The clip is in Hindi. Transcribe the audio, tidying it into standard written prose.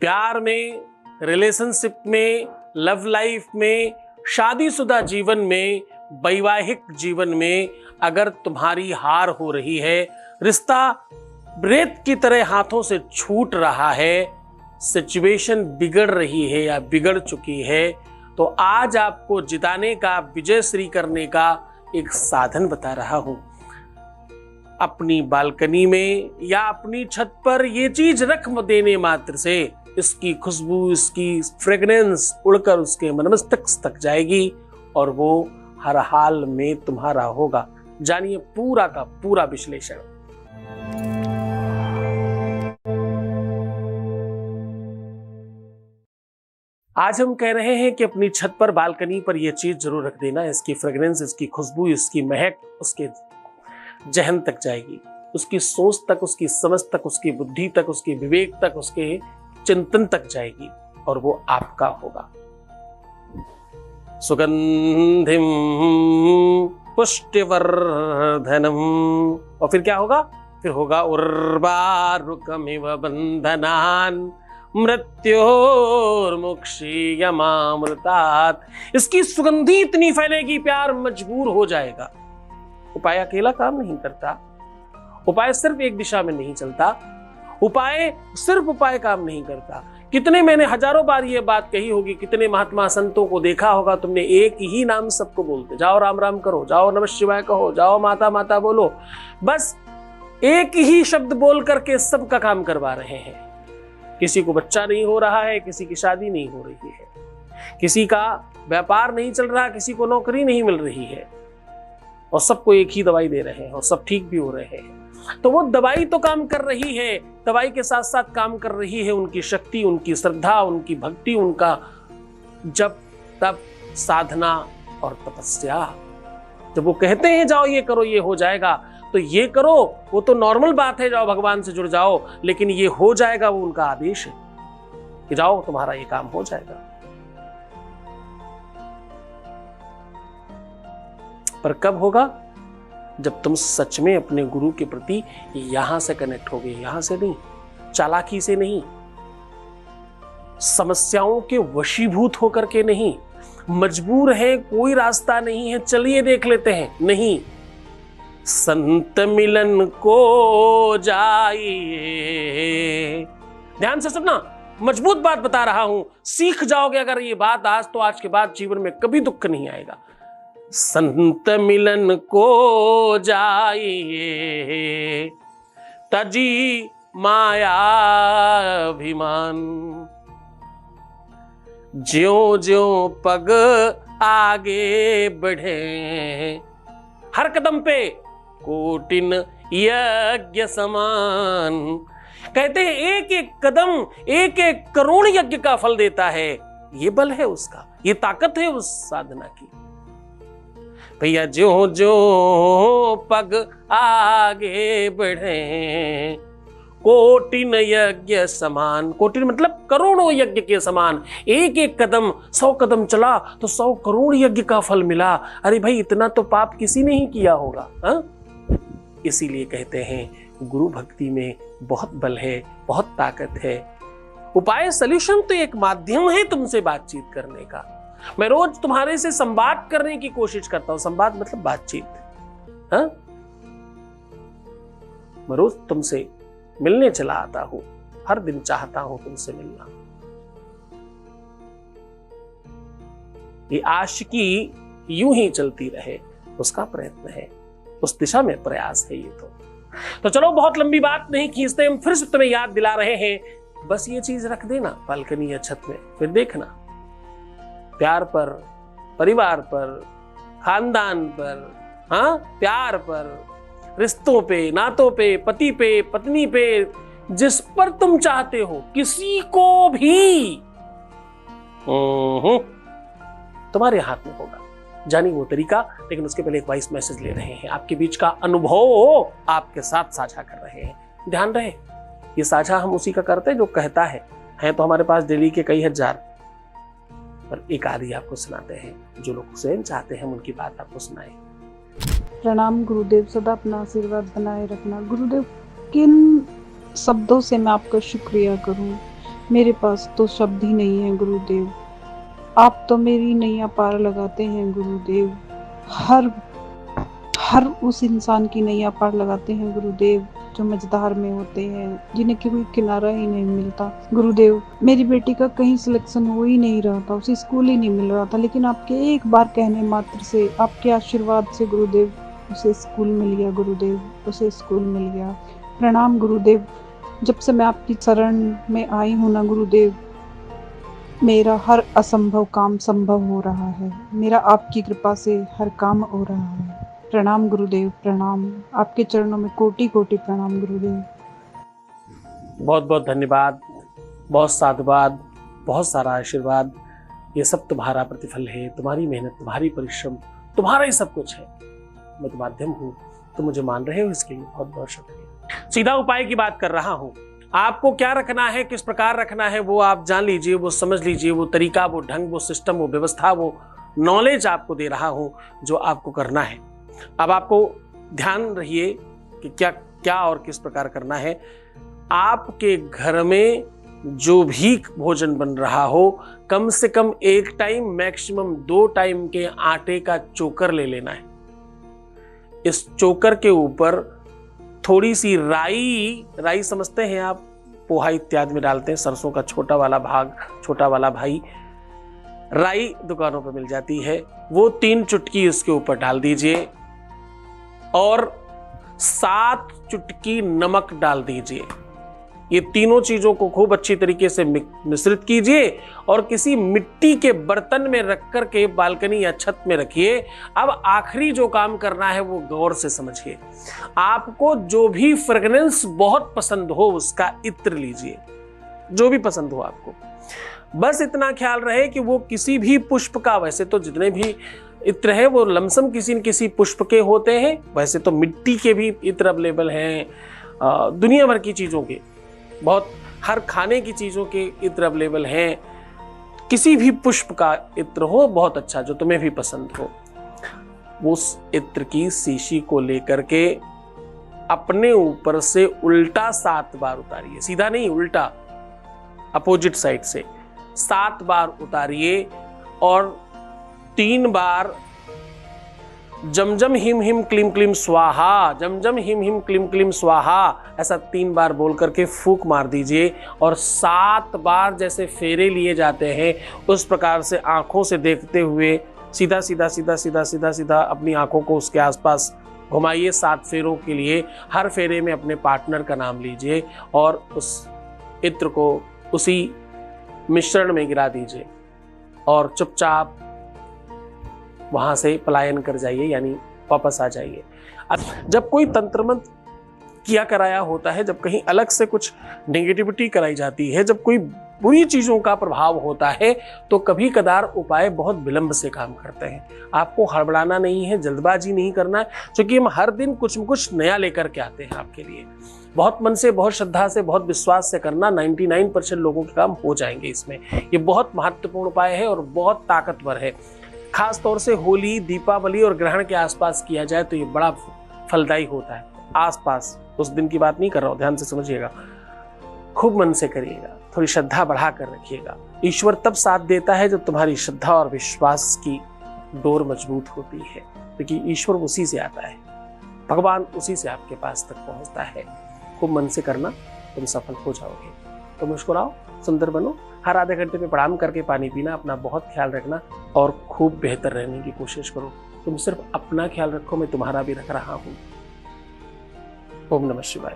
प्यार में, रिलेशनशिप में, लव लाइफ में, शादीशुदा जीवन में, वैवाहिक जीवन में अगर तुम्हारी हार हो रही है, रिश्ता रेत की तरह हाथों से छूट रहा है, सिचुएशन बिगड़ रही है या बिगड़ चुकी है, तो आज आपको जिताने का, विजय श्री करने का एक साधन बता रहा हूं। अपनी बालकनी में या अपनी छत पर ये चीज रख देने मात्र से इसकी खुशबू, इसकी फ्रेग्रेंस उड़कर उसके मनमस्तक तक जाएगी और वो हर हाल में तुम्हारा होगा। जानिए पूरा का पूरा विश्लेषण। आज हम कह रहे हैं कि अपनी छत पर, बालकनी पर यह चीज जरूर रख देना। इसकी फ्रेग्रेंस, इसकी खुशबू, इसकी महक उसके जहन तक जाएगी, उसकी सोच तक, उसकी समझ तक, उसकी बुद्धि तक, उसके विवेक तक, उसके चिंतन तक जाएगी और वो आपका होगा। सुगंधिम पुष्टिवर्धनम। और फिर क्या होगा? फिर होगा उर्वारुकमिव बंधनान मृत्योर्मुक्षीयमामृतात्। इसकी सुगंधी इतनी फैलेगी, प्यार मजबूर हो जाएगा। उपाय अकेला काम नहीं करता, उपाय सिर्फ एक दिशा में नहीं चलता, उपाय काम नहीं करता। कितने, मैंने हजारों बार ये बात कही होगी, कितने महात्मा संतों को देखा होगा तुमने, एक ही नाम सबको बोलते, जाओ राम राम करो, जाओ नमः शिवाय कहो, जाओ माता माता बोलो, बस एक ही शब्द बोल करके सबका काम करवा रहे हैं। किसी को बच्चा नहीं हो रहा है, किसी की शादी नहीं हो रही है, किसी का व्यापार नहीं चल रहा, किसी को नौकरी नहीं मिल रही है, और सबको एक ही दवाई दे रहे हैं और सब ठीक भी हो रहे हैं। तो वो दवाई तो काम कर रही है, दवाई के साथ साथ काम कर रही है उनकी शक्ति, उनकी श्रद्धा, उनकी भक्ति, उनका जप तप, साधना और तपस्या। जब वो कहते हैं जाओ ये करो ये हो जाएगा, तो ये करो वो तो नॉर्मल बात है, जाओ भगवान से जुड़ जाओ, लेकिन ये हो जाएगा वो उनका आदेश है कि जाओ तुम्हारा ये काम हो जाएगा। पर कब होगा? जब तुम सच में अपने गुरु के प्रति यहां से कनेक्ट होगे, यहां से नहीं, चालाकी से नहीं, समस्याओं के वशीभूत होकर के नहीं, मजबूर है, कोई रास्ता नहीं है, चलिए देख लेते हैं, नहीं, संत मिलन को जाइए। ध्यान से सुनना, मजबूत बात बता रहा हूं, सीख जाओगे अगर ये बात आज, तो आज के बाद जीवन में कभी दुख नहीं आएगा। संत मिलन को जाइए, तजी माया अभिमान, ज्यों ज्यों पग आगे बढ़े, हर कदम पे कोटिन यज्ञ समान। कहते हैं एक एक कदम एक एक करोड़ यज्ञ का फल देता है। ये बल है उसका, ये ताकत है उस साधना की। भैया ज्यों ज्यों पग आगे बढ़े, कोटिन यज्ञ समान। कोटिन मतलब करोड़ों यज्ञ के समान। एक एक कदम, 100 कदम चला तो 100 करोड़ यज्ञ का फल मिला। अरे भाई, इतना तो पाप किसी ने ही किया होगा। इसीलिए कहते हैं गुरु भक्ति में बहुत बल है, बहुत ताकत है। उपाय, सॉल्यूशन तो एक माध्यम है तुमसे बातचीत करने का। मैं रोज तुम्हारे से संवाद करने की कोशिश करता हूं। संवाद मतलब बातचीत। मैं रोज तुमसे मिलने चला आता हूं, हर दिन चाहता हूं तुमसे मिलना। ये आशिकी यूं ही चलती रहे, उसका प्रयत्न है, उस दिशा में प्रयास है ये तो चलो बहुत लंबी बात नहीं खींचते, हम फिर से तुम्हें याद दिला रहे हैं। बस ये चीज रख देना बालकनी या छत में, फिर देखना प्यार पर, परिवार पर, खानदान पर, प्यार पर, रिश्तों पे, नातों पे, पति पे, पत्नी पे, जिस पर तुम चाहते हो, किसी को भी तुम्हारे हाथ में होगा। जानिए वो तरीका, लेकिन उसके पहले एक वॉइस मैसेज ले रहे हैं। आपके बीच का अनुभव आपके साथ साझा कर रहे हैं। ध्यान रहे, ये साझा हम उसी का करते हैं जो कहता है तो हमारे पास डेली के कई हजार, पर एक आदि आपको सुनाते हैं। जो लोग स्वयं चाहते हैं उनकी बात आपको सुनाए। प्रणाम गुरुदेव, सदा अपना आशीर्वाद बनाए रखना। गुरुदेव, किन शब्दों से मैं आपका शुक्रिया करूं? मेरे पास तो शब्द ही नहीं है गुरुदेव। आप तो मेरी नैया पार लगाते हैं गुरुदेव। हर उस इंसान की नैया पार लगाते हैं गुरुदेव जो मझधार में होते हैं, जिन्हें कोई किनारा ही नहीं मिलता गुरुदेव। मेरी बेटी का कहीं सिलेक्शन हो ही नहीं रहा था, उसे स्कूल ही नहीं मिल रहा था, लेकिन आपके एक बार कहने मात्र से, आपके आशीर्वाद से गुरुदेव, उसे स्कूल मिल गया गुरुदेव, उसे स्कूल मिल गया। प्रणाम गुरुदेव। जब से मैं आपकी शरण में आई हूँ ना गुरुदेव, मेरा हर असंभव काम संभव हो रहा है। मेरा आपकी कृपा से हर काम हो रहा है। प्रणाम गुरुदेव, प्रणाम। आपके चरणों में कोटि कोटि प्रणाम गुरुदेव। बहुत बहुत धन्यवाद, बहुत साधुवाद, बहुत सारा आशीर्वाद। ये सब तुम्हारा प्रतिफल है, तुम्हारी मेहनत, तुम्हारी परिश्रम, तुम्हारा ही सब कुछ है। मैं तो माध्यम हूँ, तुम मुझे मान रहे हो, इसके लिए बहुत बहुत शुक्रिया। सीधा उपाय की बात कर रहा हूँ। आपको क्या रखना है, किस प्रकार रखना है, वो आप जान लीजिए, वो समझ लीजिए, वो तरीका, वो ढंग, वो सिस्टम, वो व्यवस्था, वो नॉलेज आपको दे रहा हूँ जो आपको करना है। अब आपको ध्यान रहिए कि क्या क्या और किस प्रकार करना है। आपके घर में जो भी भोजन बन रहा हो, कम से कम 1 टाइम, मैक्सिमम 2 टाइम के आटे का चोकर ले लेना है। इस चोकर के ऊपर थोड़ी सी राई समझते हैं आप, पोहा इत्यादि में डालते हैं, सरसों का छोटा वाला भाग, छोटा वाला भाई, राई दुकानों पर मिल जाती है, वो 3 चुटकी उसके ऊपर डाल दीजिए और 7 चुटकी नमक डाल दीजिए। ये तीनों चीजों को खूब अच्छी तरीके से मिश्रित कीजिए और किसी मिट्टी के बर्तन में रख कर के बालकनी या छत में रखिए। अब आखिरी जो काम करना है वो गौर से समझिए। आपको जो भी फ्रेगनेंस बहुत पसंद हो उसका इत्र लीजिए, जो भी पसंद हो आपको। बस इतना ख्याल रहे कि वो किसी भी पुष्प का, वैसे तो जितने भी इत्र है वो लमसम किसी न किसी पुष्प के होते हैं, वैसे तो मिट्टी के भी इत्र अवेलेबल हैं, दुनिया भर की चीजों के, बहुत हर खाने की चीजों के इत्र अवेलेबल हैं। किसी भी पुष्प का इत्र हो बहुत अच्छा, जो तुम्हें भी पसंद हो, उस इत्र की शीशी को लेकर के अपने ऊपर से उल्टा 7 बार उतारिए। सीधा नहीं, उल्टा, अपोजिट साइड से 7 बार उतारिए और 3 बार जमजम हिम हिम क्लीम क्लीम स्वाहा, जमजम हिम हिम क्लीम क्लीम स्वाहा, ऐसा 3 बार बोल करके फूंक मार दीजिए। और 7 बार जैसे फेरे लिए जाते हैं उस प्रकार से आंखों से देखते हुए सीधा सीधा सीधा सीधा सीधा सीधा अपनी आंखों को उसके आसपास घुमाइए 7 फेरों के लिए। हर फेरे में अपने पार्टनर का नाम लीजिए और उस इत्र को उसी मिश्रण में गिरा दीजिए और चुपचाप वहां से पलायन कर जाइए, यानी वापस आ जाइए। अब जब कोई तंत्र मंत्र किया कराया होता है, जब कहीं अलग से कुछ नेगेटिविटी कराई जाती है, जब कोई बुरी चीजों का प्रभाव होता है, तो कभी कदार उपाय बहुत विलंब से काम करते हैं। आपको हड़बड़ाना नहीं है, जल्दबाजी नहीं करना है, क्योंकि हम हर दिन कुछ न कुछ नया लेकर के आते हैं आपके लिए। बहुत मन से, बहुत श्रद्धा से, बहुत विश्वास से करना, 99% लोगों के काम हो जाएंगे इसमें। ये बहुत महत्वपूर्ण उपाय है और बहुत ताकतवर है। खास तौर से होली, दीपावली और ग्रहण के आसपास किया जाए तो ये बड़ा फलदायी होता है। आसपास, उस दिन की बात नहीं कर रहा हूं, ध्यान से समझिएगा। खूब मन से करिएगा, थोड़ी श्रद्धा बढ़ा कर रखिएगा। ईश्वर तब साथ देता है जब तुम्हारी श्रद्धा और विश्वास की डोर मजबूत होती है, क्योंकि ईश्वर उसी से आता है, भगवान उसी से आपके पास तक पहुंचता है। खूब मन से करना, तुम सफल हो जाओगे। तो मुस्कुराओ, सुंदर बनो, हर आधे घंटे में प्रणाम करके पानी पीना, अपना बहुत ख्याल रखना और खूब बेहतर रहने की कोशिश करो। तुम सिर्फ अपना ख्याल रखो, मैं तुम्हारा भी रख रहा हूं। ओम नमः शिवाय।